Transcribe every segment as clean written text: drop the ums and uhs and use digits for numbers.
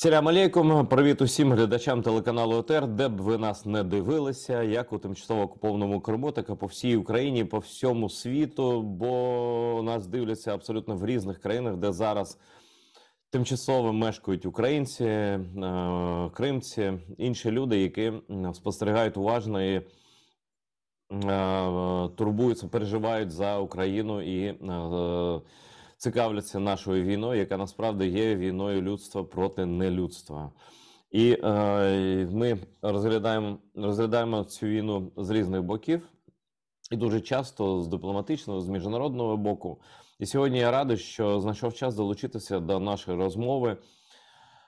Салям алейкум, привіт усім глядачам телеканалу ОТР, де б ви нас не дивилися, як у тимчасово окупованому Криму, так і по всій Україні, по всьому світу, бо нас дивляться абсолютно в різних країнах, де зараз тимчасово мешкають українці, кримці, інші люди, які спостерігають уважно і турбуються, переживають за Україну і цікавляться нашою війною, яка насправді є війною людства проти нелюдства. І ми розглядаємо цю війну з різних боків, і дуже часто з дипломатичного, з міжнародного боку. І сьогодні я радий, що знайшов час долучитися до нашої розмови,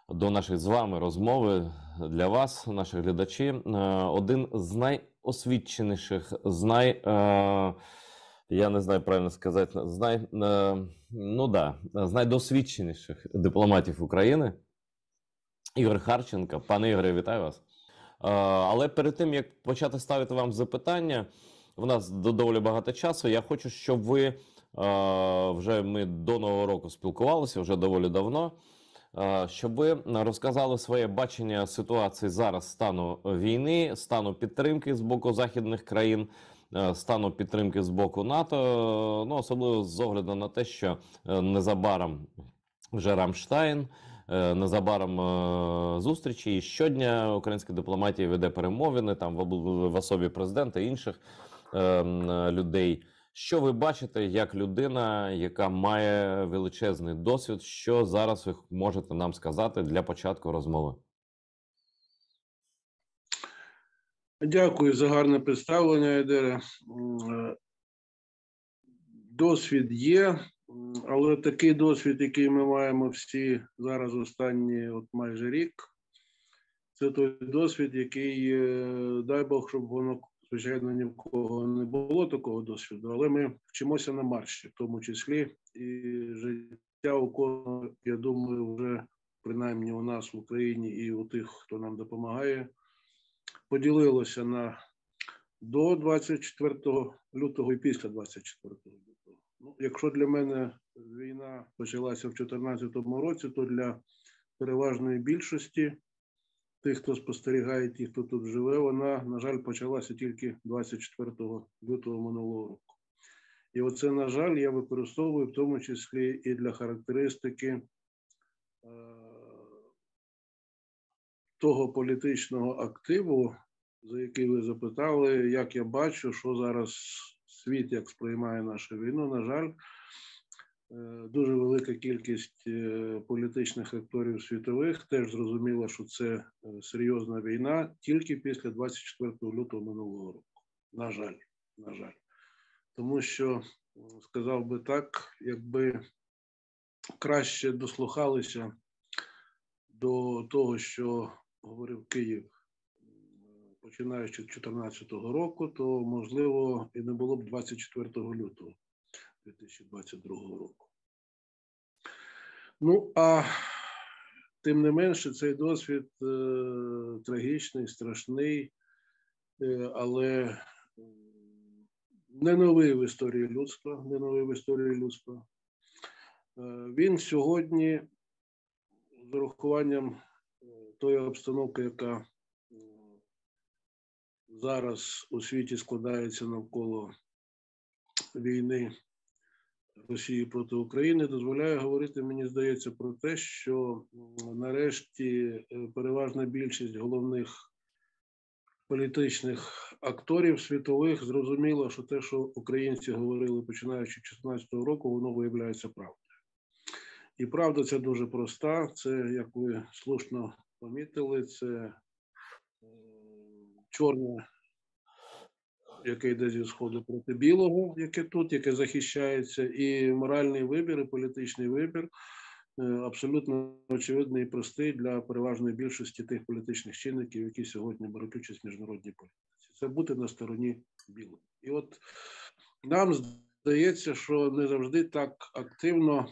до нашої з вами розмови для вас, наших глядачів. Один з найосвіченіших, я не знаю правильно сказати, з найдосвідченіших дипломатів України, Ігор Харченко. Пане Ігоре, вітаю вас. Але перед тим, як почати ставити вам запитання, у нас доволі багато часу, я хочу, щоб ви, ми до Нового року спілкувалися, вже доволі давно, щоб ви розказали своє бачення ситуації зараз, стану війни, стану підтримки з боку західних країн, стану підтримки з боку НАТО, особливо з огляду на те, що незабаром вже Рамштайн, незабаром зустрічі, і щодня українська дипломатія веде перемовини там в особі президента і інших людей. Що ви бачите як людина, яка має величезний досвід, що зараз ви можете нам сказати для початку розмови? Дякую за гарне представлення, Едере. Досвід є, але такий досвід, який ми маємо всі зараз останні майже рік, це той досвід, який, дай Бог, щоб воно, звичайно, ні в кого не було такого досвіду, але ми вчимося на марші, в тому числі, і життя у кожного, я думаю, вже принаймні у нас в Україні і у тих, хто нам допомагає, поділилося на до 24 лютого і після 24 лютого. Якщо для мене війна почалася в 2014 році, то для переважної більшості тих, хто спостерігає, тих, хто тут живе, вона, на жаль, почалася тільки 24 лютого минулого року. І оце, на жаль, я використовую в тому числі і для характеристики того політичного активу, за який ви запитали, як я бачу, що зараз світ як сприймає нашу війну. На жаль, дуже велика кількість політичних акторів світових теж зрозуміла, що це серйозна війна тільки після 24 лютого минулого року. На жаль. Тому що, сказав би так, якби краще дослухалися до того, що говорив Київ, починаючи з 2014 року, то, можливо, і не було б 24 лютого 2022 року. А тим не менше, цей досвід трагічний, страшний, але не новий в історії людства, Він сьогодні, з урахуванням тої обстановки, яка зараз у світі складається навколо війни Росії проти України, дозволяє говорити, мені здається, про те, що нарешті переважна більшість головних політичних акторів світових зрозуміла, що те, що українці говорили, починаючи з 2014 року, воно виявляється правдою. І правда ця дуже проста, це, як ви слушно помітили, це чорне, яке йде зі сходу проти білого, яке тут, яке захищається, і моральний вибір, і політичний вибір абсолютно очевидний і простий для переважної більшості тих політичних чинників, які сьогодні беруть участь в міжнародній політиці. Це бути на стороні білого. І от нам здається, що не завжди так активно,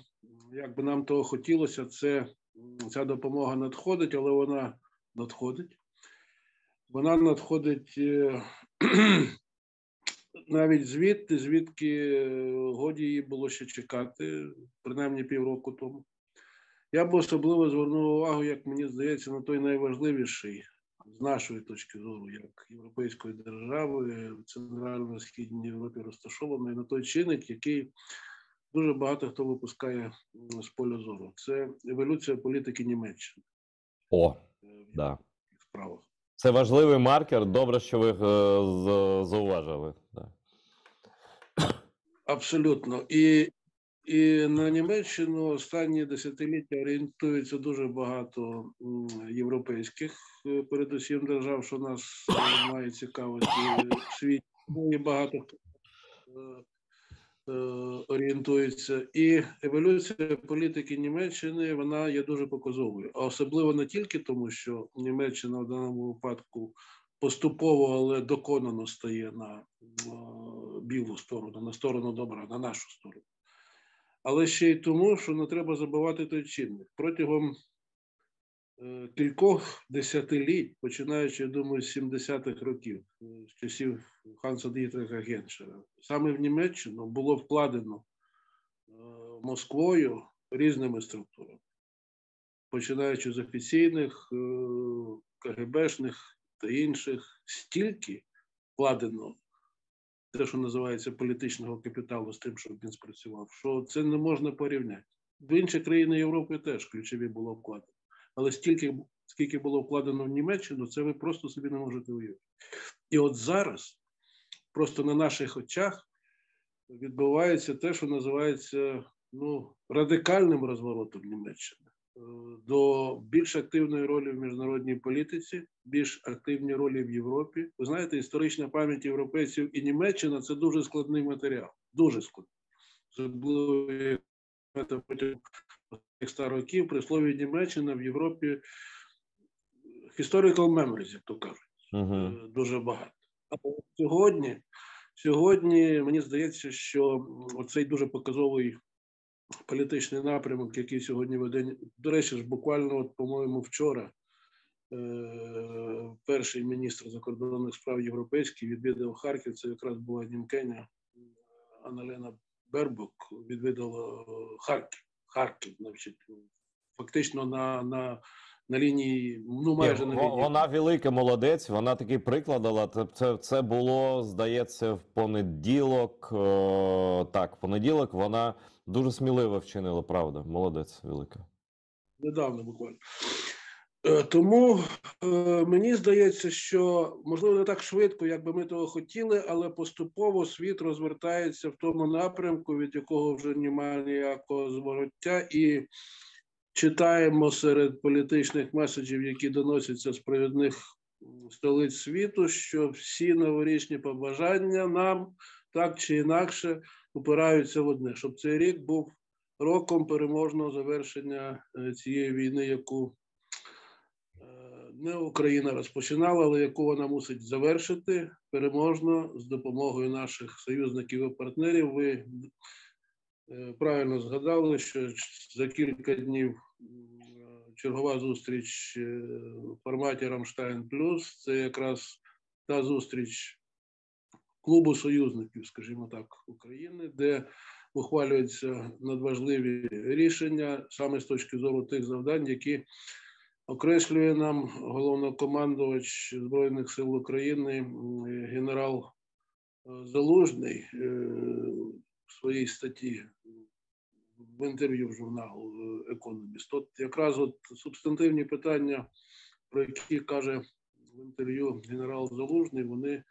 як би нам того хотілося, ця допомога надходить, але вона надходить. Вона надходить навіть звідки годі її було ще чекати, принаймні півроку тому. Я б особливо звернув увагу, як мені здається, на той найважливіший з нашої точки зору, як європейської держави, в Центрально-Східній Європі розташованої, на той чинник, який дуже багато хто випускає з поля зору. Це еволюція політики Німеччини О, в да. європейських справах. Це важливий маркер. Добре, що ви зауважили. Да. Абсолютно. І на Німеччину останні десятиліття орієнтується дуже багато європейських, передусім держав, що нас має цікавості в світі. І багато хто орієнтується. І еволюція політики Німеччини, вона є дуже показовою. А особливо не тільки тому, що Німеччина в даному випадку поступово, але доконано стає на білу сторону, на сторону добра, на нашу сторону. Але ще й тому, що не треба забувати той чинник. Протягом кількох десятиліть, починаючи, я думаю, з 70-х років, з часів Ханса Дієтриха Геншера, саме в Німеччину було вкладено Москвою різними структурами, починаючи з офіційних, КГБшних та інших, стільки вкладено те, що називається політичного капіталу з тим, щоб він спрацював, що це не можна порівняти. В інші країни Європи теж ключові було вкладено. Але скільки було вкладено в Німеччину, це ви просто собі не можете уявити. І от зараз, просто на наших очах, відбувається те, що називається радикальним розворотом Німеччини до більш активної ролі в міжнародній політиці, більш активні ролі в Європі. Ви знаєте, історична пам'ять європейців і Німеччина – це дуже складний матеріал. Дуже складний. Особливо протягом 100 років при слові Німеччина в Європі historical memories, як то кажуть, дуже багато. А сьогодні мені здається, що оцей дуже показовий політичний напрямок, який сьогодні веде, до речі, ж буквально, по-моєму, вчора перший міністр закордонних справ європейський відвідав Харків, це якраз була німкеня Анналена Бербок, відвідала Харків, значить, фактично на лінії, майже на лінії. Вона велика молодець, вона такий приклад дала. Це було, здається, в понеділок. Так, понеділок вона дуже сміливо вчинила, правда. Молодець велика. Недавно буквально. Тому мені здається, що, можливо, не так швидко, як би ми того хотіли, але поступово світ розвертається в тому напрямку, від якого вже немає ніякого звороття, і читаємо серед політичних меседжів, які доносяться з провідних столиць світу, що всі новорічні побажання нам так чи інакше упираються в одне, щоб цей рік був роком переможного завершення цієї війни, яку не Україна розпочинала, але яку вона мусить завершити переможно з допомогою наших союзників і партнерів. Ви правильно згадали, що за кілька днів чергова зустріч в форматі Рамштайн Плюс, це якраз та зустріч клубу союзників, скажімо так, України, де ухвалюються надважливі рішення саме з точки зору тих завдань, які окреслює нам головнокомандувач Збройних сил України генерал Залужний в своїй статті в інтерв'ю в журналу «Економіст». От якраз субстантивні питання, про які каже в інтерв'ю генерал Залужний, вони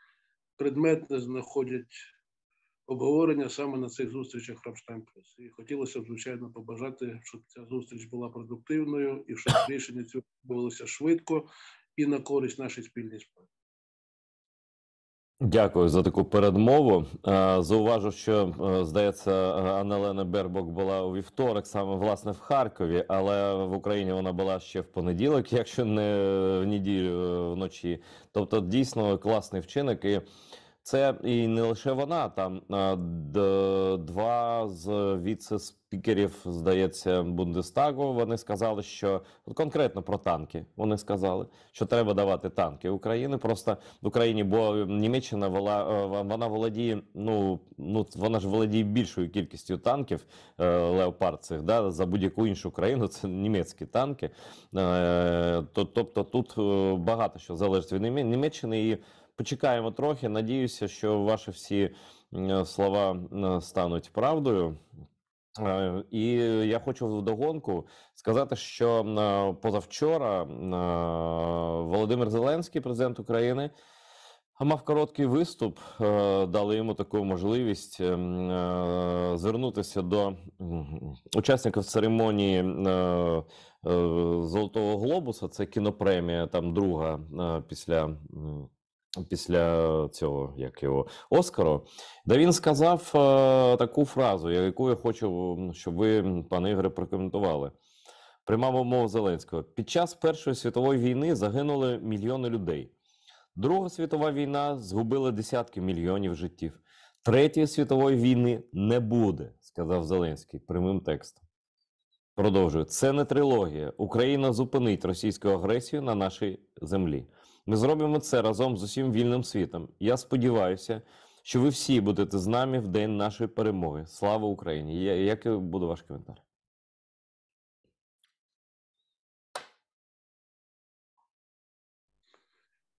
предметно знаходять обговорення саме на цих зустрічах Рамштайн Плюс. І хотілося б, звичайно, побажати, щоб ця зустріч була продуктивною і щоб рішення цього відбувалося швидко і на користь нашій спільній справі. Дякую за таку передмову. Зауважу, що, здається, Анналена Бербок була у вівторок, саме, власне, в Харкові, але в Україні вона була ще в понеділок, якщо не в неділю вночі. Тобто, дійсно, класний вчинок. І Це і не лише вона, там два з віце-спікерів, здається, Бундестагу, вони сказали, що конкретно про танки. Вони сказали, що треба давати танки Україні. Просто в Україні, бо Німеччина вона володіє, вона ж володіє більшою кількістю танків Леопард цих, да, за будь-яку іншу країну. Це німецькі танки. Тобто тут багато що залежить від Німеччини. І почекаємо трохи. Надіюся, що ваші всі слова стануть правдою. І я хочу вдогонку сказати, що позавчора Володимир Зеленський, президент України, мав короткий виступ, дали йому таку можливість звернутися до учасників церемонії Золотого Глобуса, це кінопремія, там друга після цього, як його, Оскару, де він сказав таку фразу, яку я хочу, щоб ви, пане Ігоре, прокоментували. Пряма мова Зеленського. Під час Першої світової війни загинули мільйони людей. Друга світова війна згубила десятки мільйонів життів. Третьої світової війни не буде, сказав Зеленський прямим текстом. Продовжую. Це не трилогія. Україна зупинить російську агресію на нашій землі. Ми зробимо це разом з усім вільним світом. Я сподіваюся, що ви всі будете з нами в день нашої перемоги. Слава Україні! Який буде ваш коментар?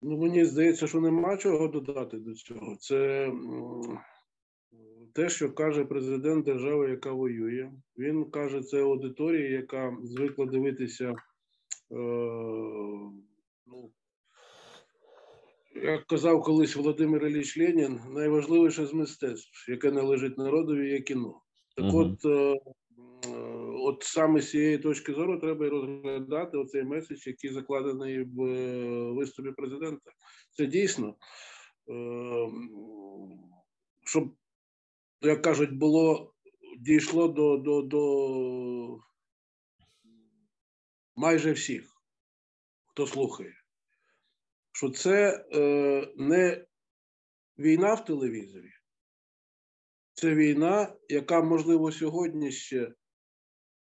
Мені здається, що нема чого додати до цього. Це те, що каже президент держави, яка воює. Він каже, це аудиторія, яка звикла дивитися, як казав колись Володимир Ілліч Ленін, найважливіше з мистецтв, яке належить народові, є кіно. Так от саме з цієї точки зору треба і розглядати оцей меседж, який закладений в виступі президента. Це дійсно, щоб, як кажуть, дійшло до майже всіх, хто слухає, що це не війна в телевізорі, це війна, яка, можливо, сьогодні ще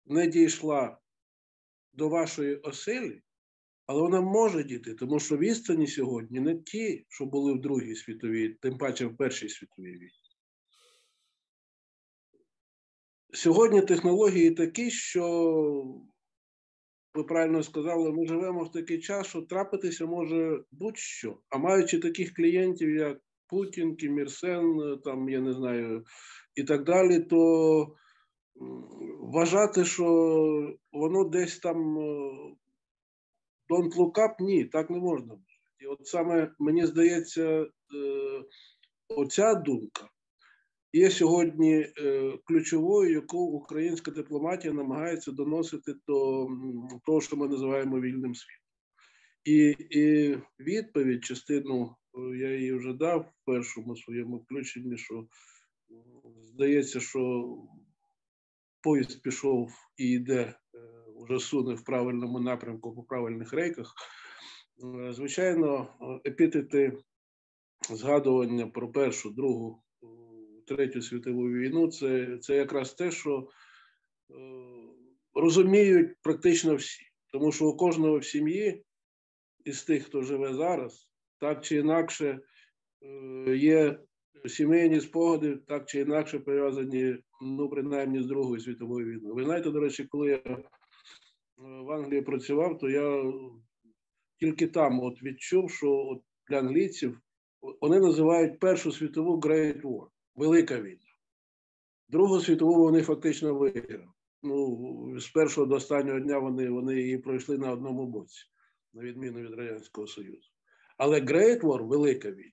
не дійшла до вашої оселі, але вона може дійти, тому що відстані сьогодні не ті, що були в Другій світовій, тим паче в Першій світовій війні. Сьогодні технології такі, що, ви правильно сказали, ми живемо в такий час, що трапитися може будь-що. А маючи таких клієнтів, як Путін, Кім Ір Сен, там, я не знаю, і так далі, то вважати, що воно десь там don't look up, ні, так не можна. І от саме, мені здається, оця думка є сьогодні ключовою, яку українська дипломатія намагається доносити до того, що ми називаємо вільним світом. І відповідь, частину, я її вже дав в першому своєму включенні, що здається, що поїзд пішов і йде, вже суне в правильному напрямку, по правильних рейках. Звичайно, епітети згадування про Першу, Другу, Третю світову війну – це якраз те, що розуміють практично всі. Тому що у кожного в сім'ї, із тих, хто живе зараз, так чи інакше є сімейні спогади, так чи інакше пов'язані, принаймні, з Другою світовою війною. Ви знаєте, до речі, коли я в Англії працював, то я тільки там от відчув, що от для англійців вони називають Першу світову Great War, велика війна. Другу світову вони фактично виграли. З першого до останнього дня вони її пройшли на одному боці, на відміну від Радянського Союзу. Але Great War – велика війна.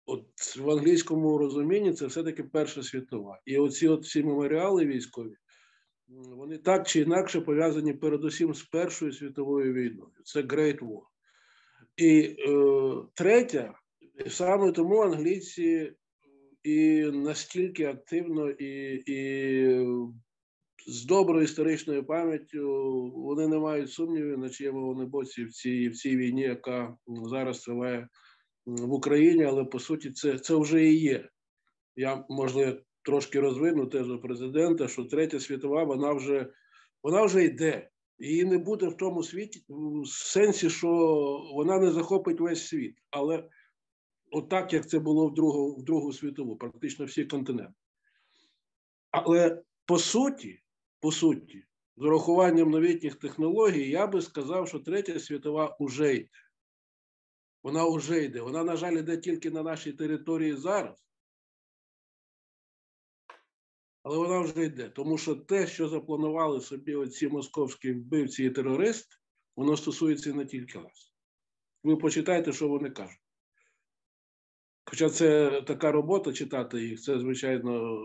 От в англійському розумінні це все-таки Перша світова. І оці всі меморіали військові, вони так чи інакше пов'язані передусім з Першою світовою війною. Це Great War. І третя, саме тому англійці і настільки активно, і з доброю історичною пам'яттю вони не мають сумнівів, на чиєму вони боці в цій війні, яка зараз триває в Україні, але по суті це вже і є. Я, можливо, трошки розвину тезу президента, що Третя світова, вона вже йде. Її не буде в тому світі, в сенсі, що вона не захопить весь світ. Але отак, як це було в Другу світову, практично всі континенти. Але по суті, з урахуванням новітніх технологій, я би сказав, що Третя світова вже йде. Вона вже йде. Вона, на жаль, йде тільки на нашій території зараз. Але вона вже йде. Тому що те, що запланували собі оці московські вбивці і терористи, воно стосується не тільки нас. Ви почитайте, що вони кажуть. Хоча це така робота читати їх, це, звичайно.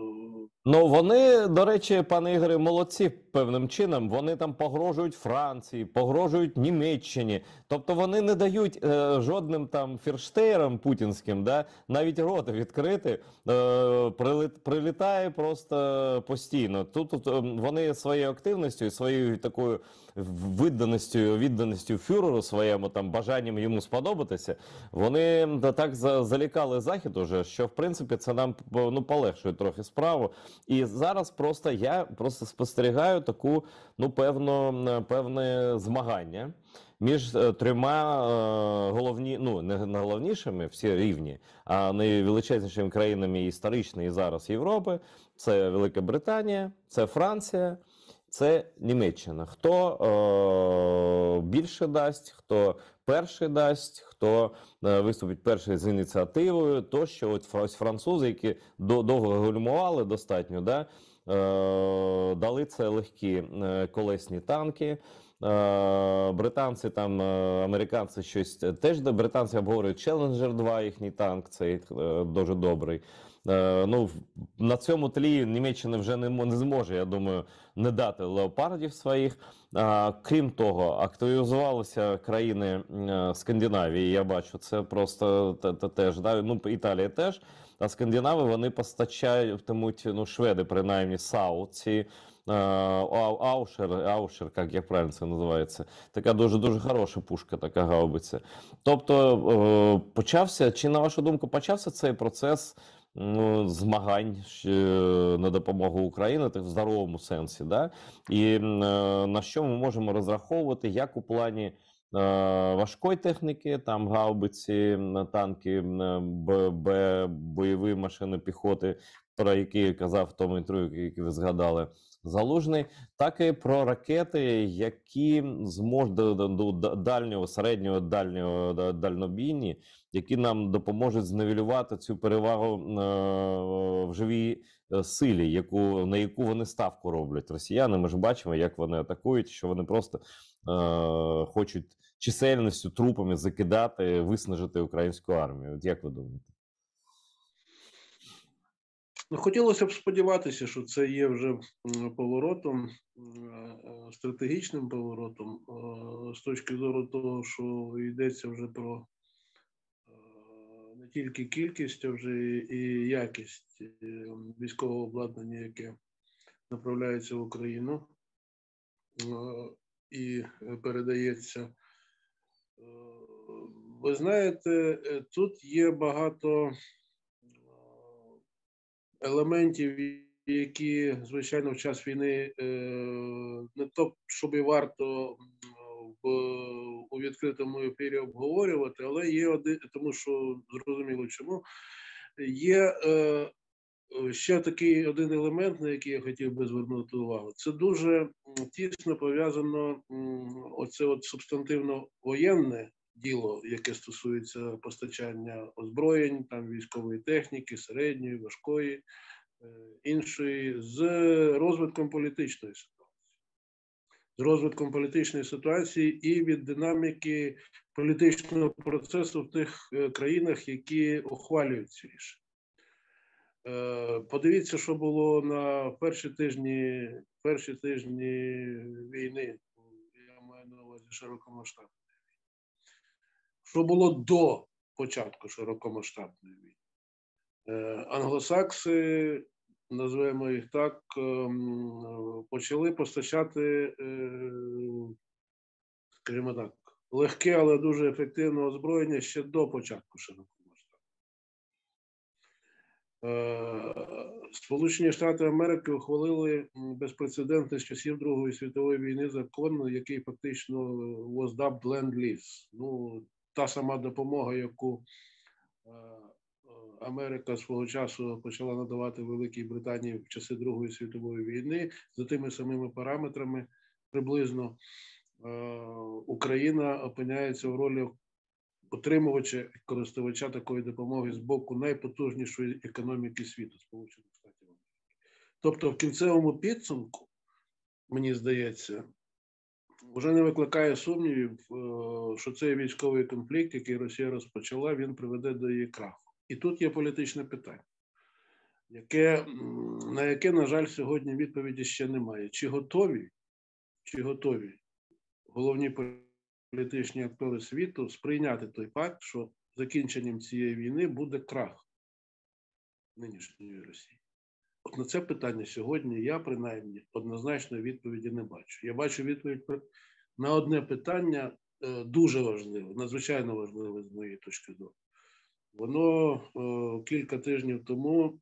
Ну, вони, до речі, пане Ігоре, молодці певним чином. Вони там погрожують Франції, погрожують Німеччині. Тобто вони не дають жодним там фірштейрам путінським, да, навіть рота відкрити. Прилітає просто постійно. Тут вони своєю активністю і своєю такою відданістю фюреру своєму, там, бажанням йому сподобатися, вони так залякали Захід уже, що, в принципі, це нам полегшує трохи справу. І зараз я спостерігаю таку, певне змагання між трьома не головнішими, всі рівні, а найвеличезнішими країнами історичної і зараз Європи. Це Велика Британія, це Франція, це Німеччина. Хто більше дасть, хто перший дасть, хто виступить перший з ініціативою, то що ось французи, які довго гальмували достатньо, да, дали це легкі колесні танки. Британці там, американці щось теж, британці обговорюють Challenger 2, їхній танк, цей дуже добрий. На цьому тлі Німеччина вже не зможе, я думаю, не дати леопардів своїх. Крім того, активізувалися країни Скандинавії, я бачу, це просто теж, да? Італія теж, а скандинави, вони постачатимуть, шведи принаймні, САУ, ці Аушер, як правильно це називається, така дуже хороша пушка, така гаубиця. Тобто чи на вашу думку почався цей процес змагань на допомогу Україні в здоровому сенсі, да? І на що ми можемо розраховувати, як у плані важкої техніки, там гаубиці, танки, бойові машини піхоти, про які казав в тому інтерв'ю, яке ви згадали, Залужний, так і про ракети, які зможуть до дальнього, середнього, дальнобійні, які нам допоможуть зневелювати цю перевагу в живій силі, на яку вони ставку роблять. Росіяни, ми ж бачимо, як вони атакують, що вони просто хочуть чисельністю, трупами закидати, виснажити українську армію. От як ви думаєте? Хотілося б сподіватися, що це є вже поворотом, стратегічним поворотом, з точки зору того, що йдеться вже про не тільки кількість, а вже і якість військового обладнання, яке направляється в Україну і передається. Ви знаєте, тут є багато елементів, які, звичайно, в час війни не то, щоб і варто у відкритому ефірі обговорювати, але є тому що зрозуміло чому, є ще такий один елемент, на який я хотів би звернути увагу. Це дуже тісно пов'язано оце субстантивно воєнне діло, яке стосується постачання озброєнь, там військової техніки, середньої, важкої, іншої, з розвитком політичної ситуації. І від динаміки політичного процесу в тих країнах, які ухвалюють ці рішення. Подивіться, що було на перші тижні війни, я маю на увазі широкомасштабної. Що було до початку широкомасштабної війни? Англосакси, називаємо їх так, почали постачати, скажімо так, легке, але дуже ефективне озброєння ще до початку широкомасштабного. Сполучені Штати Америки ухвалили безпрецедентний з часів Другої світової війни закон, який фактично was dubbed Lend-Lease. Ну, та сама допомога, яку Америка свого часу почала надавати Великій Британії в часи Другої світової війни, за тими самими параметрами приблизно Україна опиняється в ролі отримувача і користувача такої допомоги з боку найпотужнішої економіки світу Сполучених Штатів Америки. Тобто в кінцевому підсумку, мені здається, вже не викликає сумнівів, що цей військовий конфлікт, який Росія розпочала, він приведе до її краху. І тут є політичне питання, на яке, на жаль, сьогодні відповіді ще немає. Чи готові головні політичні актори світу сприйняти той факт, що закінченням цієї війни буде крах нинішньої Росії? От на це питання сьогодні я, принаймні, однозначної відповіді не бачу. Я бачу відповідь на одне питання дуже важливе, надзвичайно важливе з моєї точки зору. Воно кілька тижнів тому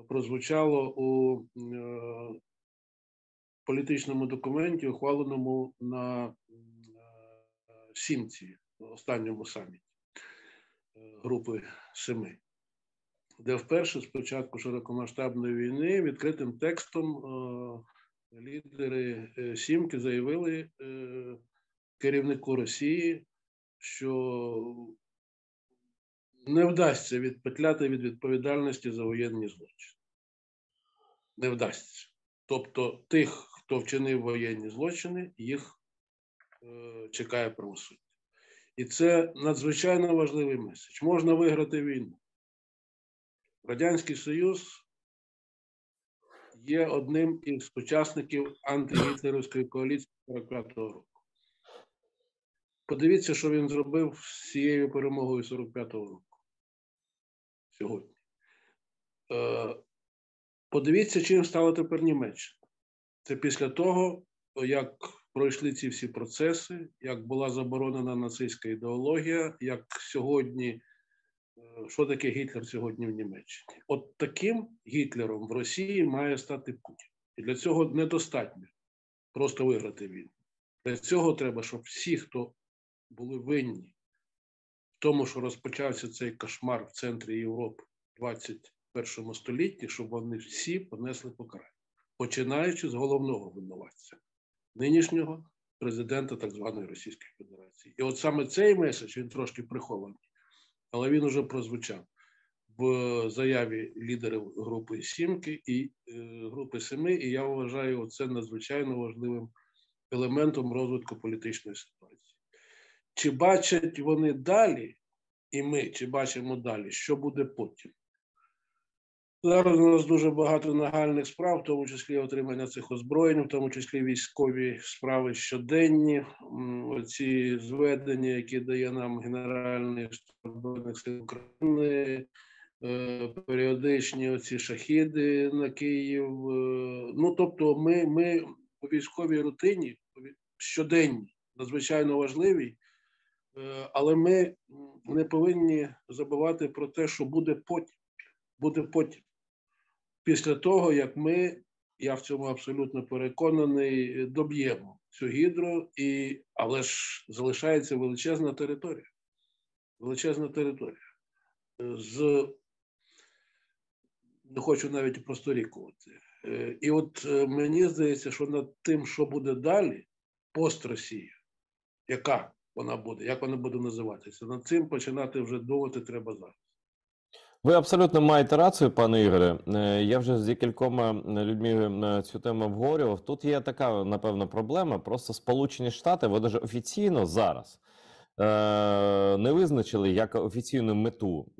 прозвучало у політичному документі, ухваленому на Сімці, останньому саміті Групи Семи, де вперше з початку широкомасштабної війни відкритим текстом лідери Сімки заявили керівнику Росії, що не вдасться відпетляти від відповідальності за воєнні злочини. Не вдасться. Тобто тих, хто вчинив воєнні злочини, їх чекає правосуддя. І це надзвичайно важливий меседж. Можна виграти війну. Радянський Союз є одним із учасників антигітлерівської коаліції 45-го року. Подивіться, що він зробив з цією перемогою 45-го року. Сьогодні. Подивіться, чим стала тепер Німеччина. Це після того, як пройшли ці всі процеси, як була заборонена нацистська ідеологія, як сьогодні, що таке Гітлер сьогодні в Німеччині. От таким Гітлером в Росії має стати Путін. І для цього недостатньо просто виграти війну. Для цього треба, щоб всі, хто були винні в тому, що розпочався цей кошмар в центрі Європи в 21 столітті, щоб вони всі понесли покарання. Починаючи з головного винуватця, нинішнього президента так званої Російської Федерації. І от саме цей меседж, він трошки прихований, але він уже прозвучав в заяві лідерів групи Сімки і групи Семи, і я вважаю це надзвичайно важливим елементом розвитку політичної ситуації. Чи бачать вони далі, і ми, чи бачимо далі, що буде потім? Зараз у нас дуже багато нагальних справ, в тому числі отримання цих озброєнь, в тому числі військові справи щоденні, оці зведення, які дає нам Генеральний штаб Збройних сил України, періодичні оці шахіди на Київ. Ну, тобто ми у військовій рутині, щоденні, надзвичайно важливі, але ми не повинні забувати про те, що буде потім. Буде потім. Після того, як ми, я в цьому абсолютно переконаний, доб'ємо цю гідру, але ж залишається величезна територія. Величезна територія. Не хочу навіть просторікувати. І от мені здається, що над тим, що буде далі, пост-Росія, яка вона буде, як вона буде називатися, над цим починати вже думати треба зараз. Ви абсолютно маєте рацію, пане Ігоре. Я вже з декількома людьми цю тему обговорював. Тут є така, напевно, проблема. Просто Сполучені Штати, вони ж офіційно зараз не визначили як офіційну мету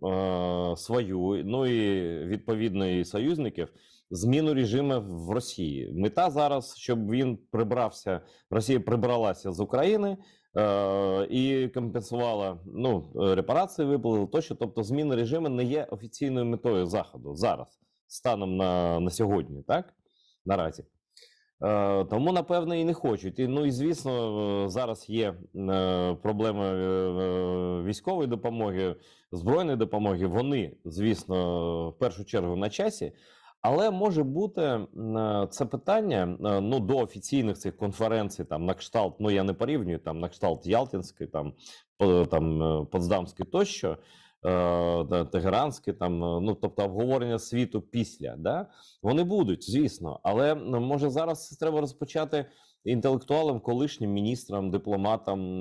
свою, ну і відповідно і союзників, зміну режиму в Росії. Мета зараз, щоб він прибрався, Росія прибралася з України, і компенсувала, репарації виплатили тощо. Тобто зміна режиму не є офіційною метою Заходу зараз, станом на сьогодні, так? Наразі. Тому, напевне, і не хочуть. Ну і звісно, зараз є проблема військової допомоги, збройної допомоги. Вони, звісно, в першу чергу на часі. Але може бути це питання ну до офіційних цих конференцій, там на кшталт, ну я не порівнюю там на кшталт Ялтинський, там Потсдамський тощо, Тегеранський, там ну тобто обговорення світу після, да вони будуть, звісно, але може зараз треба розпочати інтелектуалам, колишнім міністрам, дипломатам,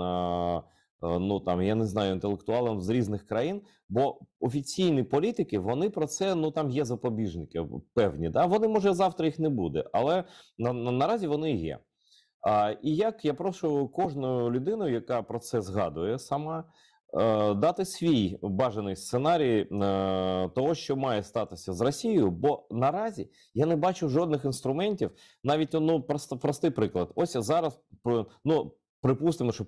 ну там я не знаю, інтелектуалам з різних країн. Бо офіційні політики, вони про це, ну там є запобіжники певні, да? Вони, може, завтра їх не буде, але наразі вони є. І як я прошу кожну людину, яка про це згадує сама, дати свій бажаний сценарій того, що має статися з Росією, бо наразі я не бачу жодних інструментів, навіть ну, простий приклад. Ось зараз, ну, припустимо, що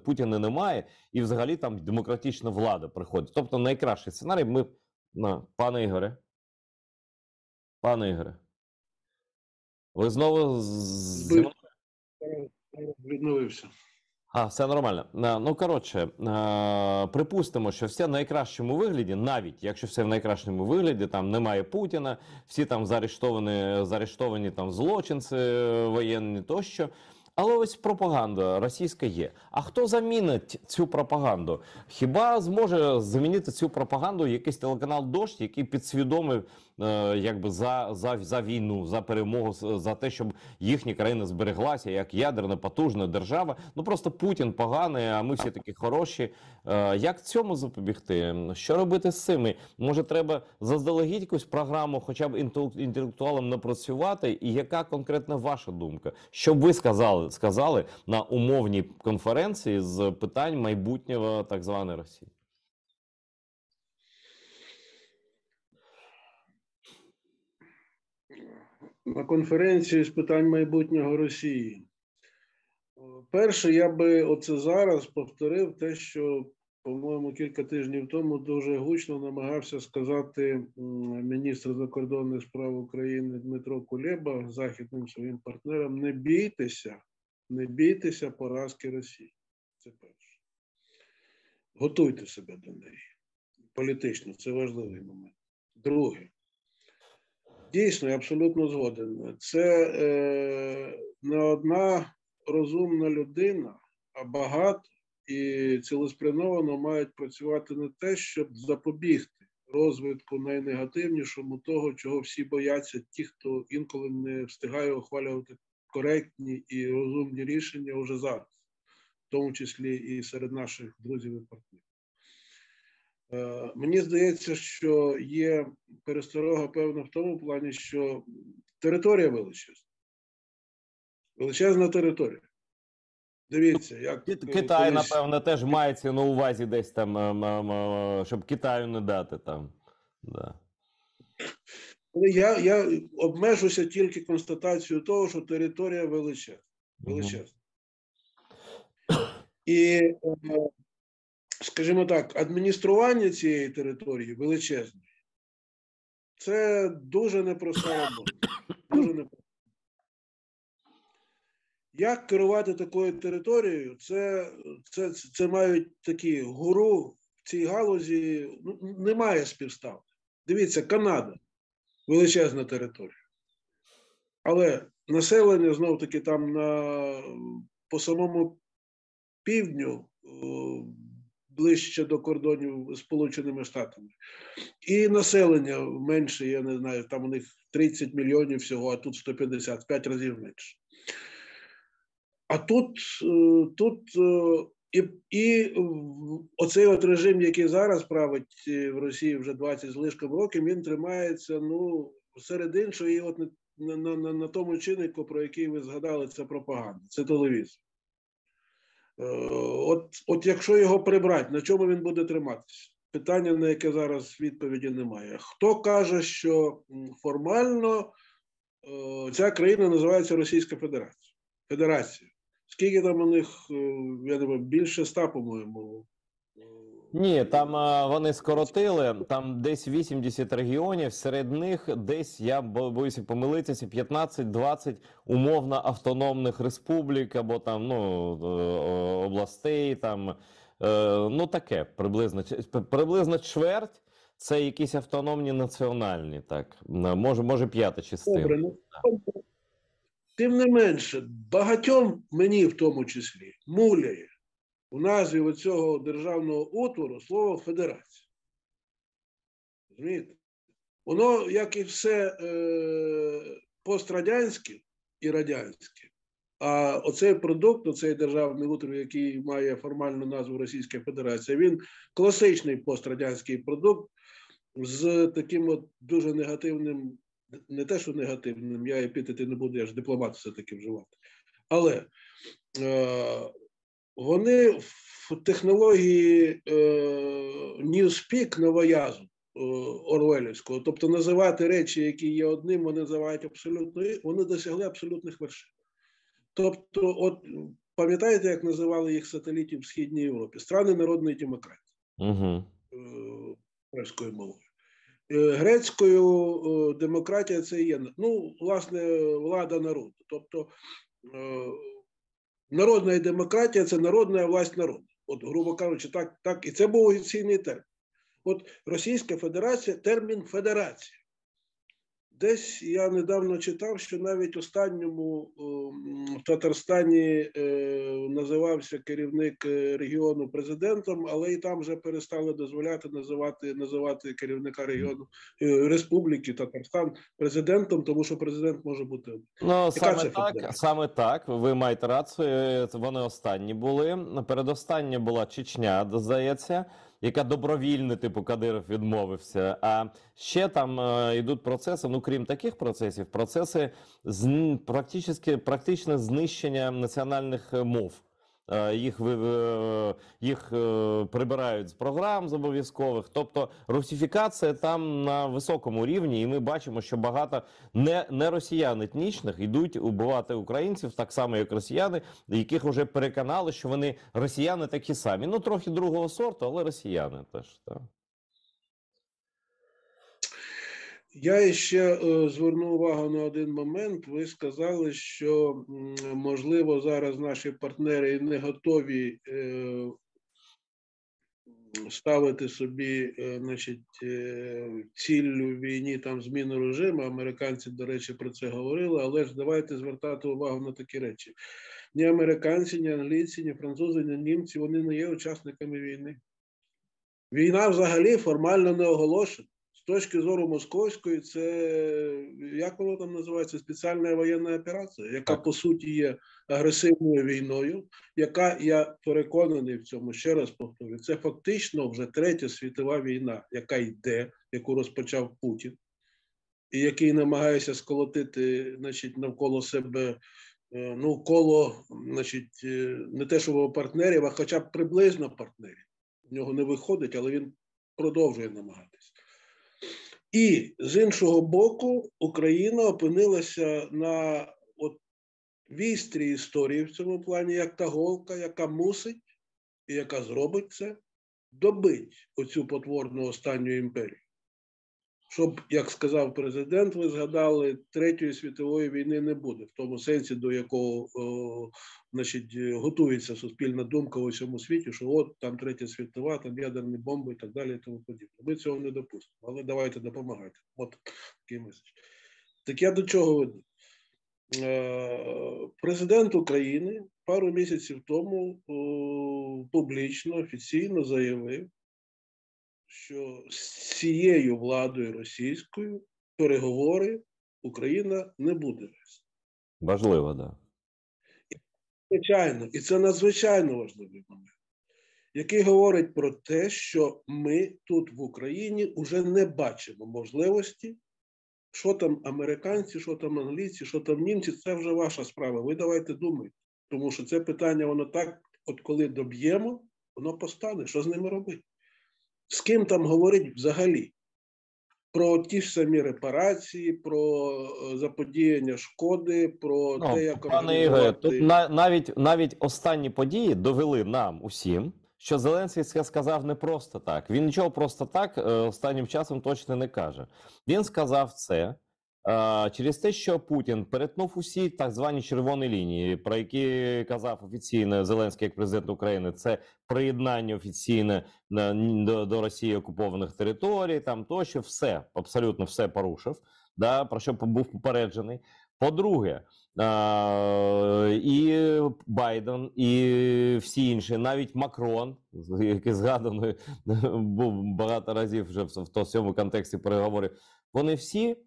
Путіна немає, і взагалі там демократична влада приходить. Тобто найкращий сценарій ми... Пане Ігоре, ви знову зі мною? Відновився. Все нормально. Ну, коротше, припустимо, що все в найкращому вигляді, навіть якщо все в найкращому вигляді, там немає Путіна, всі там заарештовані там злочинці воєнні тощо. Але ось пропаганда російська є. А хто замінить цю пропаганду? Хіба зможе замінити цю пропаганду якийсь телеканал «Дождь», який підсвідомив якби за війну, за перемогу, за те, щоб їхня країна збереглася як ядерна, потужна держава? Ну просто Путін поганий, а ми всі такі хороші. Як цьому запобігти? Що робити з цими? Може треба заздалегідь якусь програму, хоча б інтелектуалам напрацювати? І яка конкретна ваша думка? Що б ви сказали на умовній конференції з питань майбутнього так званої Росії? На конференції з питань майбутнього Росії. Перше, я би оце зараз повторив те, що, по-моєму, кілька тижнів тому дуже гучно намагався сказати міністр закордонних справ України Дмитро Кулеба західним своїм партнерам: не бійтеся поразки Росії. Це перше. Готуйте себе до неї. Політично, це важливий момент. Друге. Дійсно, я абсолютно згоден. Це не одна розумна людина, а багато і цілеспрямовано мають працювати на те, щоб запобігти розвитку найнегативнішому того, чого всі бояться, ті, хто інколи не встигає ухвалювати коректні і розумні рішення уже зараз, в тому числі і серед наших друзів і партнерів. Мені здається, що є пересторога певна в тому плані, що територія величезна. Величезна територія. Дивіться, як... Китай, напевно, теж мається на увазі десь там, щоб Китаю не дати там. Да. Я обмежуся тільки констатацією того, що територія величезна. Величезна. І... скажімо так, адміністрування цієї території величезної – це дуже непроста робота. Дуже непроста. Як керувати такою територією, це мають такі гуру в цій галузі, немає співставки. Дивіться, Канада – величезна територія. Але населення, знов-таки, там по самому півдню, ближче до кордонів з Сполученими Штатами. І населення менше, я не знаю, там у них 30 мільйонів всього, а тут 150, 5 разів менше. А тут оцей от режим, який зараз править в Росії вже 20 з лишком років, він тримається, ну, серед іншого, і от на тому чиннику, про який ви згадали, це пропаганда, це телевізор. От якщо його прибрати, на чому він буде триматися? Питання, на яке зараз відповіді немає. Хто каже, що формально ця країна називається Російська Федерація? Скільки там у них, я думаю, більше 100, по-моєму, Ні, там вони скоротили, там десь 80 регіонів, серед них десь, я боюся помилитися, 15-20 умовно автономних республік або там, ну, областей, там, ну таке, приблизно чверть це якісь автономні національні, так, може п'ята частина. Добре, ну, тим не менше, багатьом, мені в тому числі, муляє у назві цього державного утвору слово федерація. Розумієте? Воно, як і все пострадянське і радянське, а оцей продукт, оцей державний утвор, який має формальну назву Російська Федерація, він класичний пострадянський продукт з таким от дуже негативним, не те, що негативним, я епітети не буду, я ж дипломат все-таки вживати. Але вони в технології Newspeak новоязу Орвелівського, тобто називати речі, які є одним, вони називають абсолютно, вони досягли абсолютних вершин. Тобто, от пам'ятаєте, як називали їх сателітів в Східній Європі? Страни народної демократії. Грецькою мовою. Грецькою демократія це є, ну, власне, влада народу. Тобто, народна демократія – це народна власть народу. От, грубо кажучи, так, і це був офіційний термін. От Російська Федерація – термін федерація. Десь я недавно читав, що навіть останньому в Татарстані називався керівник регіону президентом, але і там вже перестали дозволяти називати керівника регіону республіки Татарстан президентом, тому що президент може бути. Ну, саме так, ви маєте рацію, вони останні були. Передостання була Чечня, здається, яка добровільно, типу, Кадиров відмовився. А ще там йдуть процеси, ну крім таких процесів, процеси практичне знищення національних мов. Їх прибирають з програм з обов'язкових. Тобто русифікація там на високому рівні, і ми бачимо, що багато не росіян етнічних йдуть убивати українців, так само як росіяни, яких вже переконали, що вони росіяни такі самі. Ну, трохи другого сорту, але росіяни теж. Так. Я ще зверну увагу на один момент. Ви сказали, що, можливо, зараз наші партнери не готові ставити собі, значить, ціллю в війні там зміну режиму. Американці, до речі, про це говорили, але ж давайте звертати увагу на такі речі. Ні американці, ні англійці, ні французи, ні німці, вони не є учасниками війни. Війна взагалі формально не оголошена. З точки зору московської, це, як воно там називається, спеціальна воєнна операція, яка, по суті, є агресивною війною, яка, я переконаний в цьому, ще раз повторюю, це фактично вже Третя світова війна, яка йде, яку розпочав Путін, і який намагається сколотити, значить, навколо себе, ну, коло, значить, не те, що партнерів, а хоча б приблизно партнерів. В нього не виходить, але він продовжує намагатися. І з іншого боку, Україна опинилася на вістрі історії в цьому плані, як та голка, яка мусить і яка зробить це, добить оцю потворну останню імперію. Щоб, як сказав президент, ви згадали, Третьої світової війни не буде, в тому сенсі, до якого значить, готується суспільна думка у всьому світі, що от там Третя світова, там ядерні бомби і так далі і тому подібне. Ми цього не допустимо, але давайте допомагайте. От такий меседж. Так я до чого веду? Президент України пару місяців тому публічно, офіційно заявив, що з цією владою російською переговори Україна не буде вести. Важливо, так. Звичайно, і це надзвичайно важливий момент, який говорить про те, що ми тут в Україні вже не бачимо можливості, що там американці, що там англійці, що там німці, це вже ваша справа. Ви давайте думайте, тому що це питання, воно так, от коли доб'ємо, воно постане, що з ними робити? З ким там говорить взагалі? Про ті ж самі репарації, про заподіяння шкоди, про те, як пане Ігоре, тут навіть останні події довели нам усім, що Зеленський це сказав не просто так. Він нічого просто так останнім часом точно не каже. Він сказав це через те, що Путін перетнув усі так звані червоні лінії, про які казав офіційно Зеленський як президент України. Це приєднання офіційне до Росії окупованих територій, там тощо, все, абсолютно все порушив, да, про що був попереджений. По-друге, і Байден, і всі інші, навіть Макрон, який згаданий був багато разів вже в цьому контексті переговорів, вони всі,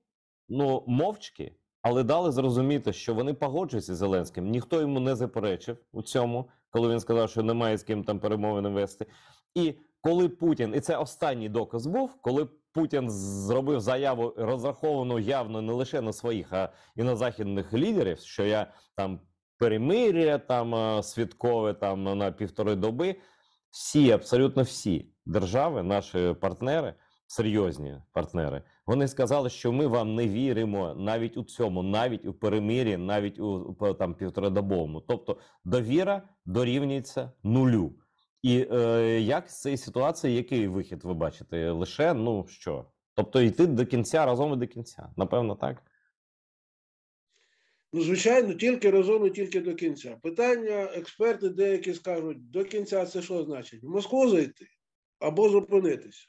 ну, мовчки, але дали зрозуміти, що вони погоджуються з Зеленським. Ніхто йому не заперечив у цьому, коли він сказав, що немає з ким там перемовини вести. І коли Путін, і це останній доказ був, коли Путін зробив заяву, розраховану явно не лише на своїх, а і на західних лідерів, що я там перемир'я, там святкове там на 1,5 доби, всі, абсолютно всі держави, наші партнери, серйозні партнери, вони сказали, що ми вам не віримо навіть у цьому, навіть у перемир'ї, навіть у там 1,5-добовому. Тобто довіра дорівнюється нулю. І як з цієї ситуації, який вихід ви бачите? Лише, ну що? Тобто йти до кінця, разом і до кінця. Напевно, так? Ну, звичайно, тільки разом і тільки до кінця. Питання, експерти деякі скажуть, до кінця це що значить? В Москву зайти? Або зупинитися?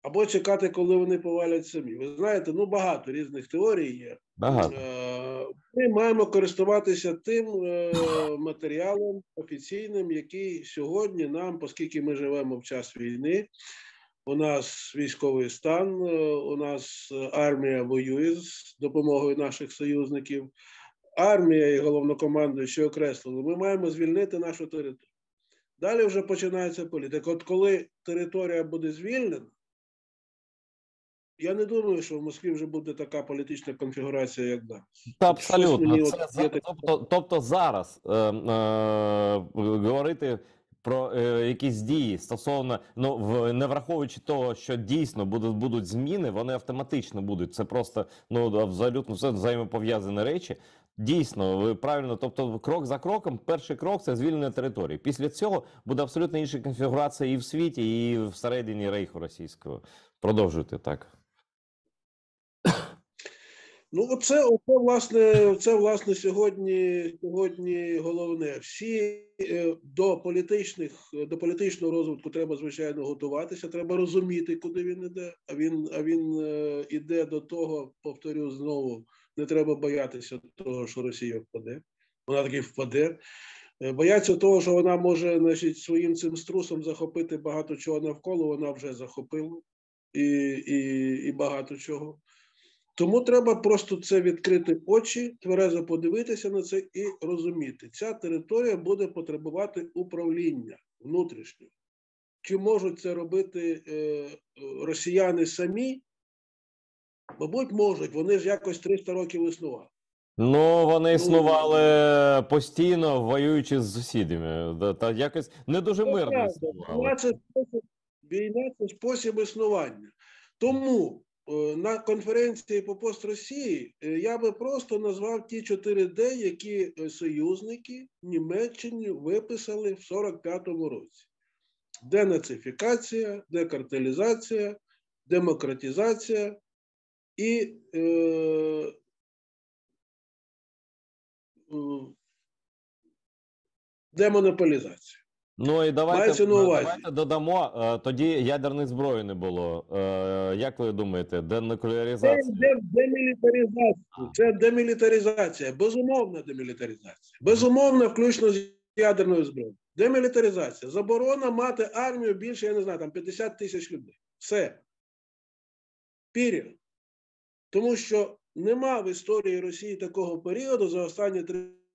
Або чекати, коли вони повалять самі. Ви знаєте, ну багато різних теорій є. Багато. Ми маємо користуватися тим матеріалом офіційним, який сьогодні нам, оскільки ми живемо в час війни, у нас військовий стан, у нас армія воює з допомогою наших союзників, армія і головнокомандуючий окреслили, ми маємо звільнити нашу територію. Далі вже починається політика. От коли територія буде звільнена, я не думаю, що в Москві вже буде така політична конфігурація, як зараз. Та абсолютно. Це, тобто зараз говорити про якісь дії стосовно, ну, не враховуючи того, що дійсно будуть зміни, вони автоматично будуть. Це просто, ну, абсолютно все взаємопов'язані речі. Дійсно, ви правильно, тобто крок за кроком, перший крок – це звільнення території. Після цього буде абсолютно інша конфігурація і в світі, і всередині Рейху російського. Продовжуйте так. Ну, це власне сьогодні головне. Всі до політичного розвитку треба, звичайно, готуватися, треба розуміти, куди він іде. А він іде до того, повторю знову, не треба боятися того, що Росія впаде. Вона таки впаде. Бояться того, що вона може, значить, своїм цим струсом захопити багато чого навколо, вона вже захопила і багато чого. Тому треба просто це відкрити очі, тверезо подивитися на це і розуміти. Ця територія буде потребувати управління внутрішнього. Чи можуть це робити росіяни самі? Мабуть, можуть. Вони ж якось 300 років існували. Ну, вони існували постійно, воюючи з сусідами. Та якось не дуже мирно існували. Війна – це спосіб існування. Тому на конференції по пост-Росії я би просто назвав ті 4D, які союзники Німеччині виписали в 45-му році. Денацифікація, декартелізація, демократизація і демонополізація. Ну і давайте додамо, тоді ядерної зброї не було. Як ви думаєте, денуклеаризація? Демілітаризація. Це демілітаризація, безумовна демілітаризація. Безумовна, включно з ядерною зброєю. Демілітаризація. Заборона мати армію більше, я не знаю, там 50 тисяч людей. Все. Період. Тому що нема в історії Росії такого періоду за останні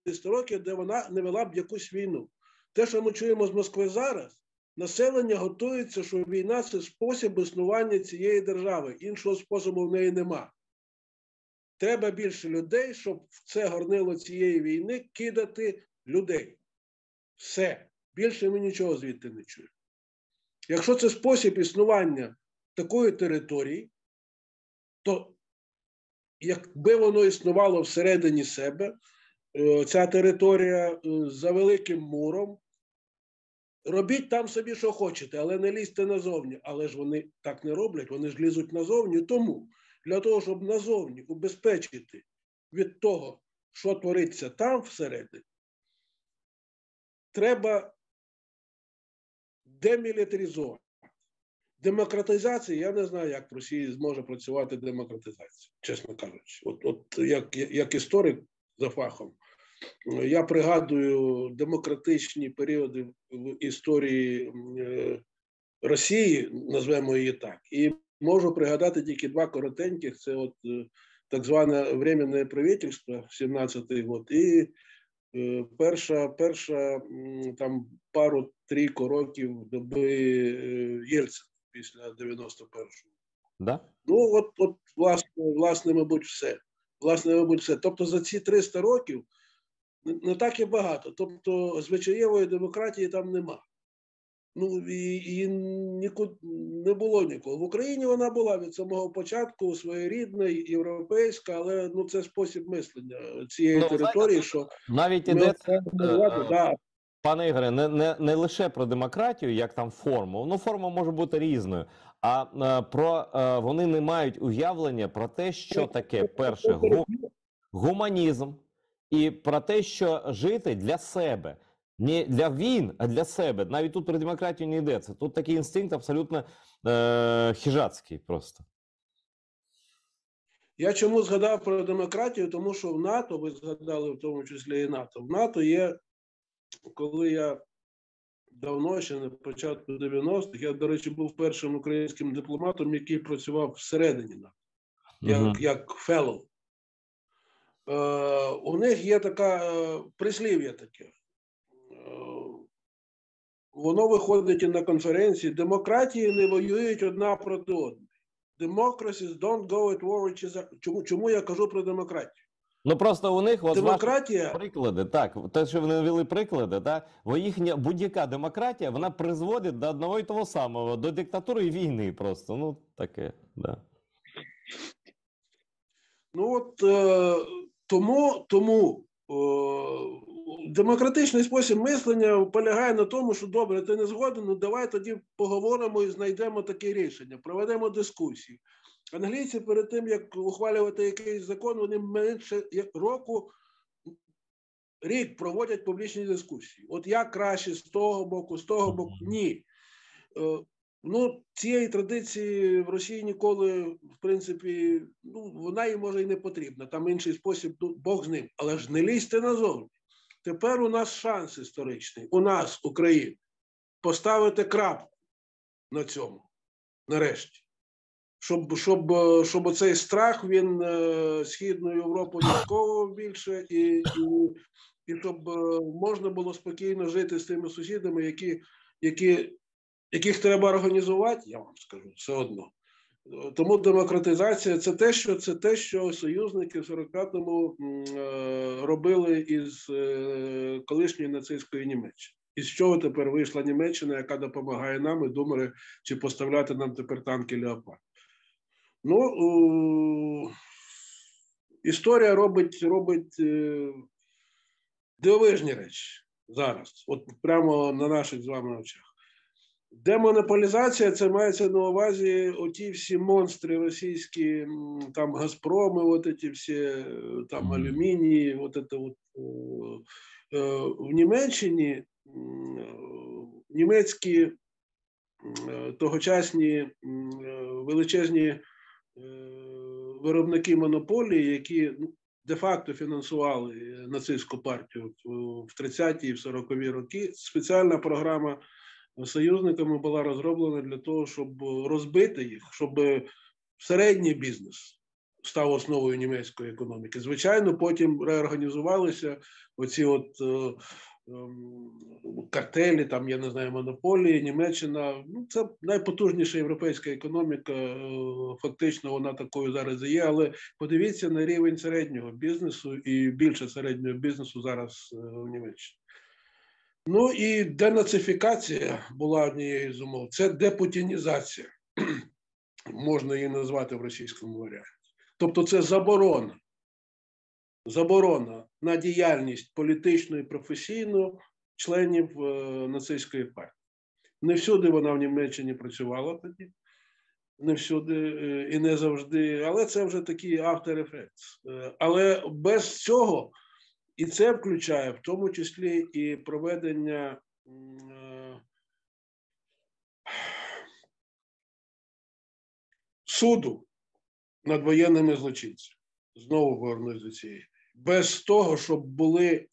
300 років, де вона не вела б якусь війну. Те, що ми чуємо з Москви зараз, населення готується, що війна – це спосіб існування цієї держави. Іншого способу в неї нема. Треба більше людей, щоб в це горнило цієї війни кидати людей. Все. Більше ми нічого звідти не чуємо. Якщо це спосіб існування такої території, то якби воно існувало всередині себе, ця територія за великим муром, робіть там собі, що хочете, але не лізьте назовні. Але ж вони так не роблять, вони ж лізуть назовні. Тому для того, щоб назовні убезпечити від того, що твориться там всередині, треба демілітаризувати. Демократизація, я не знаю, як в Росії зможе працювати демократизація, чесно кажучи. От як історик за фахом, я пригадую демократичні періоди в історії Росії, назвемо її так, і можу пригадати тільки два коротеньких, це от так зване Временне правительство, 17-й год, і перша там пару-трійку років доби Єльцина після 91-го. Да? Ну, от власне, мабуть, все. Власне, мабуть, все. Тобто за ці 300 років не так і багато. Тобто звичаєвої демократії там нема. Ну, і не було ніколи. В Україні вона була від самого початку своєрідна, європейська, але ну, це спосіб мислення цієї території, що навіть ми йдеться, да. пане Ігоре, не лише про демократію, як там форму. Ну, форма може бути різною, а вони не мають уявлення про те, що таке, перше, гуманізм, і про те, що жити для себе. Не для війн, а для себе. Навіть тут про демократію не йдеться. Тут такий інстинкт абсолютно хижацький просто. Я чому згадав про демократію? Тому що в НАТО, ви згадали в тому числі і НАТО, в НАТО є, коли я давно, ще на початку 90-х, я, до речі, був першим українським дипломатом, який працював всередині НАТО, як феллоу. У них є така прислів'я таке. Воно виходить і на конференції. Демократії не воюють одна проти одної. Democracies don't go at war with each other. Чому я кажу про демократію? Ну просто у них демократія... приклади, так, те, що вони навели приклади, так, їхня будь-яка демократія, вона призводить до одного і того самого, до диктатури і війни просто, ну таке, да. Ну от тому демократичний спосіб мислення полягає на тому, що добре, ти не згоден, ну давай тоді поговоримо і знайдемо таке рішення, проведемо дискусію. Англійці перед тим, як ухвалювати якийсь закон, вони менше рік проводять публічні дискусії. От як краще з того боку, ні. Ну, цієї традиції в Росії ніколи, в принципі, ну, вона їй може і не потрібна. Там інший спосіб, ну, Бог з ним. Але ж не лізьте назовні. Тепер у нас шанс історичний, у нас, Україна, поставити крапку на цьому, нарешті. Щоб оцей страх, він Східну Європу не сковував більше, і щоб можна було спокійно жити з тими сусідами, яких треба організувати, я вам скажу, все одно. Тому демократизація – це те, що союзники в 45-му робили із колишньої нацистської Німеччини. І з чого тепер вийшла Німеччина, яка допомагає нам і думає, чи поставляти нам тепер танки «Леопард». Ну, історія робить дивовижні речі зараз, от прямо на наших з вами очах. Демонополізація – це мається на увазі оті всі монстри російські, там Газпроми, от ці всі, там алюмінії, в Німеччині німецькі тогочасні величезні виробники монополії, які де-факто фінансували нацистську партію в 30-ті і в 40-ві роки, спеціальна програма союзниками була розроблена для того, щоб розбити їх, щоб середній бізнес став основою німецької економіки. Звичайно, потім реорганізувалися оці картелі, там, я не знаю, монополії, Німеччина. Ну, це найпотужніша європейська економіка, фактично вона такою зараз і є, але подивіться на рівень середнього бізнесу і більше середнього бізнесу зараз в Німеччині. Ну і денацифікація була однією з умов. Це депутінізація, можна її назвати в російському варіанті. Тобто це заборона на діяльність політичну і професійну членів нацистської партії. Не всюди вона в Німеччині працювала тоді, не всюди і не завжди, але це вже такий After Effects. Але без цього, і це включає в тому числі і проведення суду над воєнними злочинцями. Знову повернусь до цієї. Без того, щоб були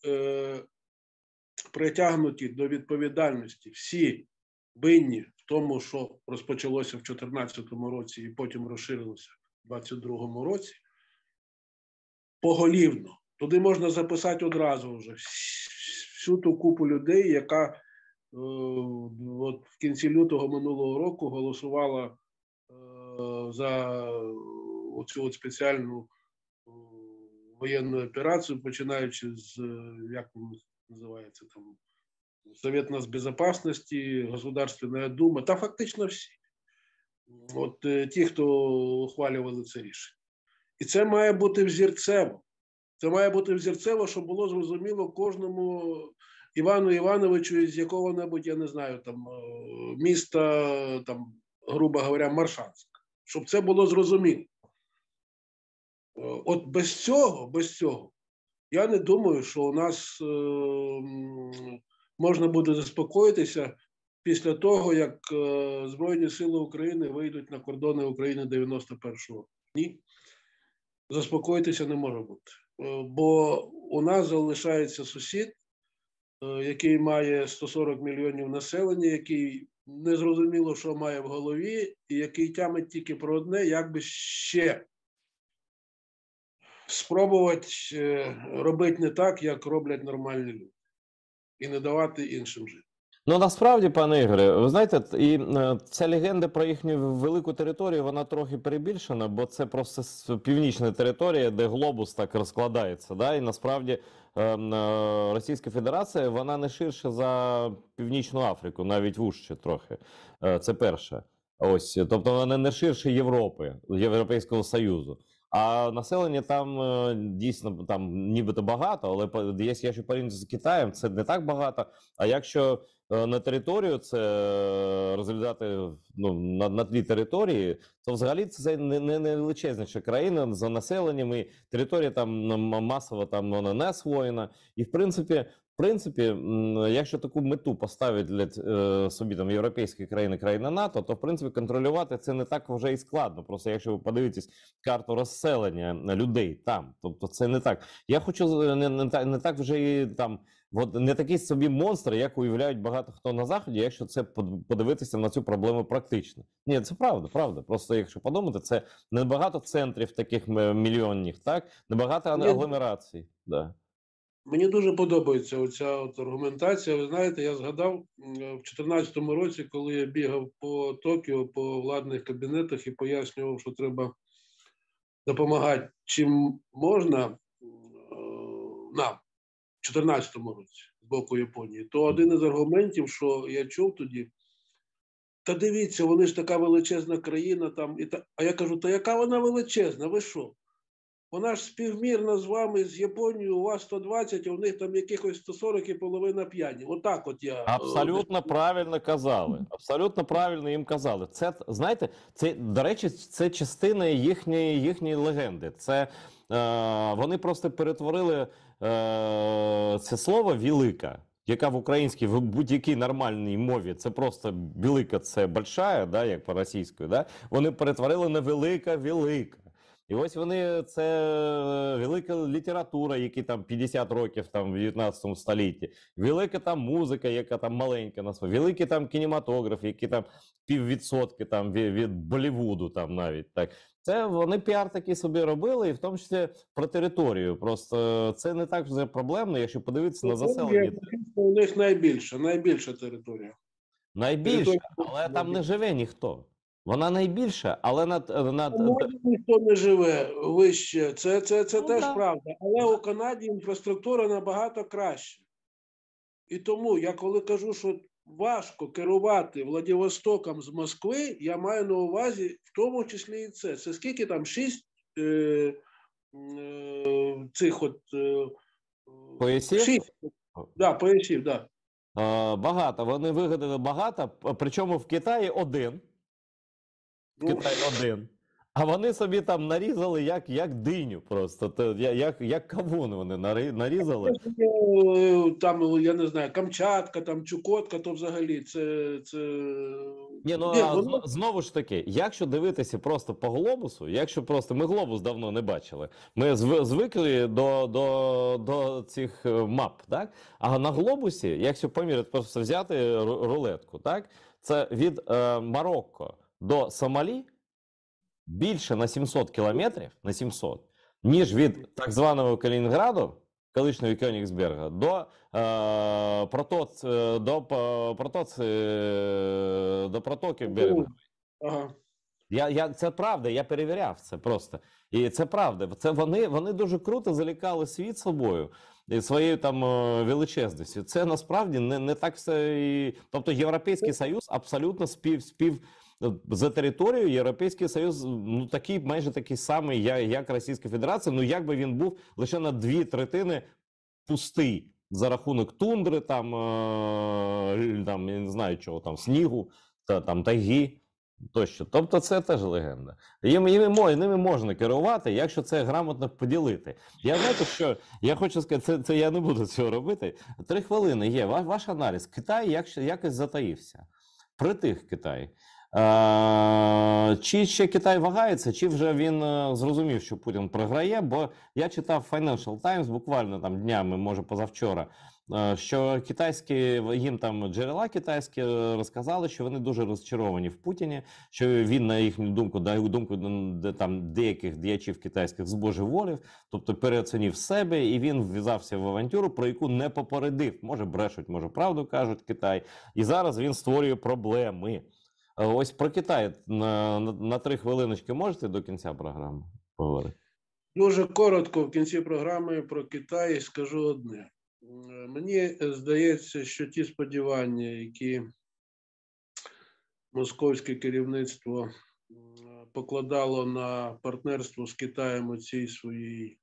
притягнуті до відповідальності всі винні в тому, що розпочалося в 2014 році і потім розширилося в 2022 році, поголівно. Туди можна записати одразу вже всю ту купу людей, яка от в кінці лютого минулого року голосувала за оцю спеціальну воєнну операцію, починаючи з, як воно називається там, Совет нацбезопасности, Государственная Дума, та фактично всі. От ті, хто ухвалювали це рішення. І це має бути взірцево. Це має бути взірцево, щоб було зрозуміло кожному Івану Івановичу з якого-небудь, я не знаю, там, міста, там, грубо говоря, Маршанськ. Щоб це було зрозуміло. От без цього, я не думаю, що у нас можна буде заспокоїтися після того, як Збройні Сили України вийдуть на кордони України 91-го. Ні. Заспокоїтися не може бути. Бо у нас залишається сусід, який має 140 мільйонів населення, який незрозуміло, що має в голові, і який тямить тільки про одне, як би ще спробувати робити не так, як роблять нормальні люди. І не давати іншим жити. Ну, насправді, пане Ігоре, ви знаєте, і ця легенда про їхню велику територію, вона трохи перебільшена, бо це просто північна територія, де глобус так розкладається. Да? І насправді Російська Федерація, вона не ширша за Північну Африку, навіть вужче трохи. Це перше. Ось, тобто вона не ширше Європи, Європейського Союзу. А населення там дійсно там нібито багато, але якщо порівняти з Китаєм, це не так багато. А якщо на територію це розглядати на тлі території, то взагалі це не величезніша країна за населенням, і територія там масово там вона не освоєна. І в принципі, якщо таку мету поставить для собі там європейські країни, країни НАТО, то в принципі контролювати це не так вже і складно. Просто якщо ви подивитесь карту розселення людей там, тобто це не так. Я хочу не так вже і там, от не такий собі монстр, як уявляють багато хто на Заході, якщо це подивитися на цю проблему практично. Ні, це правда. Просто якщо подумати, це небагато центрів таких мільйонних, так? Небагато агломерацій. Да. Мені дуже подобається оця от аргументація. Ви знаєте, я згадав в 2014 році, коли я бігав по Токіо, по владних кабінетах і пояснював, що треба допомагати чим можна нам в 2014 році з боку Японії. То один із аргументів, що я чув тоді, та дивіться, вони ж така величезна країна там. А я кажу, та яка вона величезна, ви що? Вона ж співмірна з вами, з Японією, у вас 120, а у них там якихось 140 і половина п'яні. Отак от я... Абсолютно правильно казали. Абсолютно правильно їм казали. Це, знаєте, це, до речі, це частина їхньої легенди. Це вони просто перетворили це слово «велика», яка в українській, в будь-якій нормальній мові, це просто «велика» – це «большая», да, як по-російською, да? Вони перетворили на «велика». І ось вони, це велика література, які там 50 років там в 19 столітті, велика там музика, яка там маленька на своє, великий там кінематограф, які там 0,5% там від Боллівуду там навіть, так. Це вони піар такий собі робили, і в тому числі про територію. Просто це не так вже проблемно, якщо подивитися на заселення. У них найбільша територія. Найбільша, але там не живе ніхто. Вона найбільша, але ніхто не живе вище. Це теж да. правда. Але у Канаді інфраструктура набагато краща. І тому я коли кажу, що важко керувати Владивостоком з Москви, я маю на увазі в тому числі і це. Це скільки там? 6 цих от... Поясів? 6. Да, поясів, да. Багато. Вони вигадали багато, причому в Китаї один. В Ну, Китаї один. А вони собі там нарізали як диню просто. Як кавун вони нарізали. там, я не знаю, Камчатка, там Чукотка, то взагалі це... Ні, ну Ні, а воно... знову ж таки, якщо дивитися просто по глобусу, якщо просто ми глобус давно не бачили, ми звикли до цих мап, так? А на глобусі, якщо поміряти, просто взяти рулетку, так? Це від Марокко до Сомалі більше на 700 кілометрів, на 700, ніж від так званого Калінінграду, колишнього Кёнігсберга, до протоки Берингової. Ага. Це правда, я перевіряв це просто. І це правда. Це вони дуже круто залікали світ собою і своєю там величезністю. Це насправді не так все. Тобто Європейський Союз абсолютно спів за територією. Європейський Союз ну такий, майже такий самий, як Російська Федерація. Ну якби він був лише на 2/3 пустий за рахунок тундри, там я не знаю чого там, снігу та там тайги. Тощо. Тобто це теж легенда. Ними можна керувати, якщо це грамотно поділити. Я знаєте, що я хочу сказати, це я не буду цього робити. 3 хвилини є. Ваш аналіз. Китай якось затаївся. Притих Китай. Чи ще Китай вагається, чи вже він зрозумів, що Путін програє, бо я читав Financial Times буквально там днями, може позавчора, що китайські, їм там джерела китайські розказали, що вони дуже розчаровані в Путіні, що він, на їхню думку, там деяких діячів китайських збожеволів, тобто переоцінив себе, і він вв'язався в авантюру, про яку не попередив. Може брешуть, може правду кажуть Китай. І зараз він створює проблеми. Ось про Китай на 3 хвилиночки можете до кінця програми поговорити? Дуже коротко в кінці програми про Китай скажу одне. Мені здається, що ті сподівання, які московське керівництво покладало на партнерство з Китаєм у цій своїй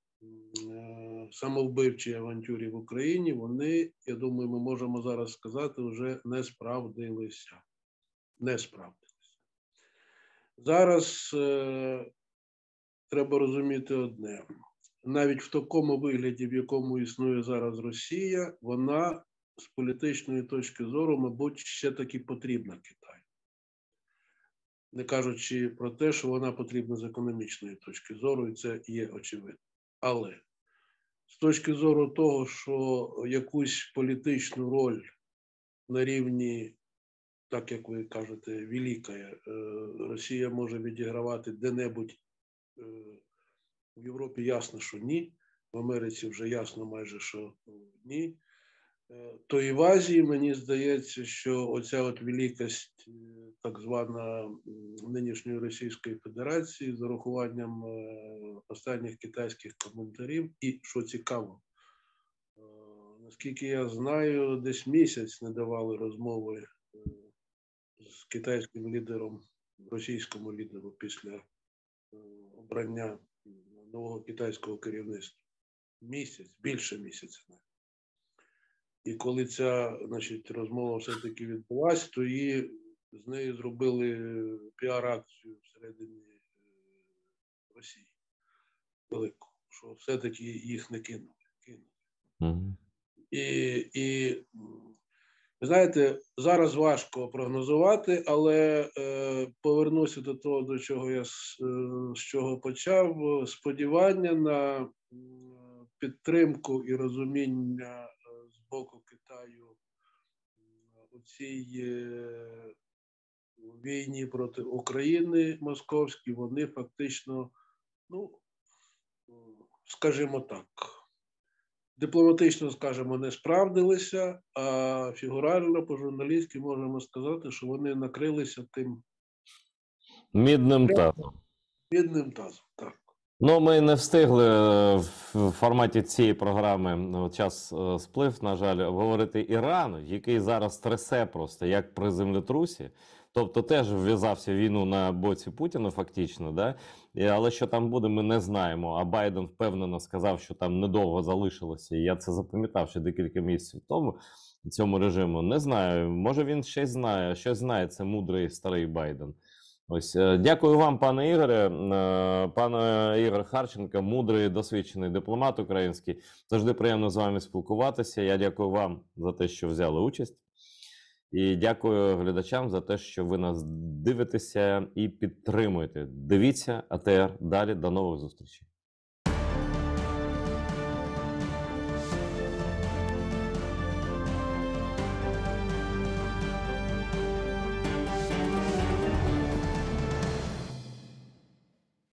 самовбивчій авантюрі в Україні, вони, я думаю, ми можемо зараз сказати, вже не справдилися. Не справдилися. Зараз треба розуміти одне. Навіть в такому вигляді, в якому існує зараз Росія, вона з політичної точки зору, мабуть, ще таки потрібна Китаю. Не кажучи про те, що вона потрібна з економічної точки зору, і це є очевидно. Але з точки зору того, що якусь політичну роль на рівні, так як ви кажете, велика, Росія може відігравати де-небудь. В Європі ясно, що ні, в Америці вже ясно майже, що ні. То і в Азії, мені здається, що оця от великість, так звана нинішньої Російської Федерації, з урахуванням останніх китайських коментарів, і, що цікаво, наскільки я знаю, десь місяць не давали розмови з китайським лідером, російському лідеру після обрання нового китайського керівництва. Місяць, більше місяця. І коли ця, значить, розмова все-таки відбулася, то з нею зробили піар-акцію всередині Росії. Велику, що все-таки їх не кинули. І ви знаєте, зараз важко прогнозувати, але повернуся до того, до чого я з чого почав. Сподівання на підтримку і розуміння з боку Китаю у цій війні проти України московській, вони фактично, ну, скажімо так, дипломатично, скажімо, не справдилися, а фігурально, по-журналістськи можемо сказати, що вони накрилися тим Мідним тазом. мідним тазом, так. Ну, ми не встигли в форматі цієї програми, час сплив, на жаль, обговорити Іран, який зараз трясе просто, як при землетрусі. Тобто теж вв'язався в війну на боці Путіна фактично, да? Але що там буде, ми не знаємо. А Байден впевнено сказав, що там недовго залишилося. І я це запам'ятав ще декілька місяців тому. цьому режиму? Не знаю. Може він щось знає, щось знає. Це мудрий старий Байден. Ось, дякую вам, пане Ігоре. Пане Ігор Харченко, мудрий, досвідчений дипломат український. Завжди приємно з вами спілкуватися. Я дякую вам за те, що взяли участь. І дякую глядачам за те, що ви нас дивитеся і підтримуєте. Дивіться АТР. Далі до нових зустрічей.